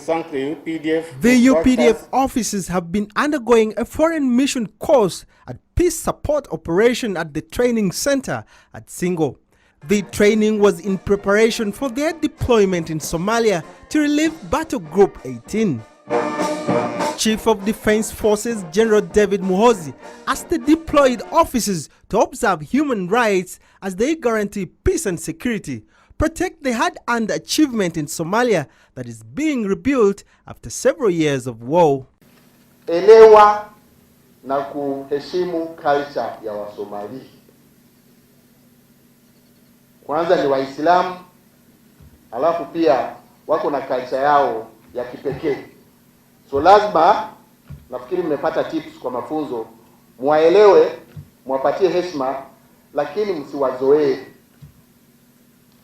thank the UPDF. The UPDF officers have been undergoing a foreign mission course at Peace Support Operation at the training center at Singo. The training was in preparation for their deployment in Somalia to relieve Battle Group 18. Chief of Defense Forces General David Muhoozi asked the deployed officers to observe human rights as they guarantee peace and security, protect the hard-earned achievement in Somalia that is being rebuilt after several years of war. Elewa na kuheshimu culture ya Wasomali. Kwanza ni Waislamu, alafu pia wako na culture yao ya kipekee. So lazima, nafikiri mmepata tips kwa mafunzo, muwaelewe, muwapatie heshima, lakini msiwazoee.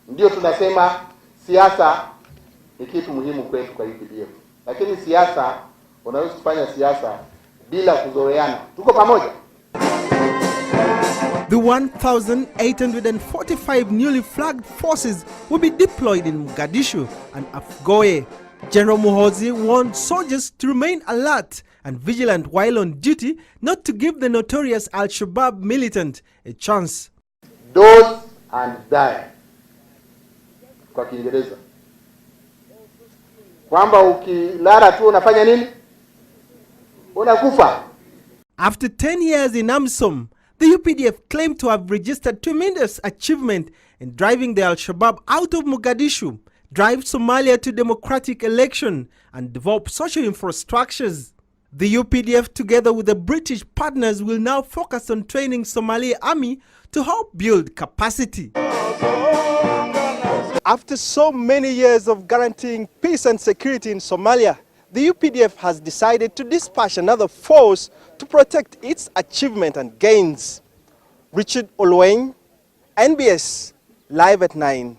Ndio tunasema siasa ni kitu muhimu kwetu kwa UPDF. Lakini siasa, unaweza kufanya siasa bila kuzoeana. Tuko pamoja? The 1,845 newly flagged forces will be deployed in Muqdisho and Afgooye. General Muhoozi warned soldiers to remain alert and vigilant while on duty, not to give the notorious Al-Shabaab militant a chance. Doze and die. Kwa Kiingereza. Kwamba ukilala tu unafanya nini? Unakufa. After 10 years in AMISOM, the UPDF claimed to have registered tremendous achievement in driving the Al-Shabaab out of Muqdisho, drive Somalia to democratic election, and develop social infrastructures. The UPDF, together with the British partners, will now focus on training Somali army to help build capacity. After so many years of guaranteeing peace and security in Somalia, the UPDF has decided to dispatch another force to protect its achievement and gains. Richard Olweng, NBS, Live at 9.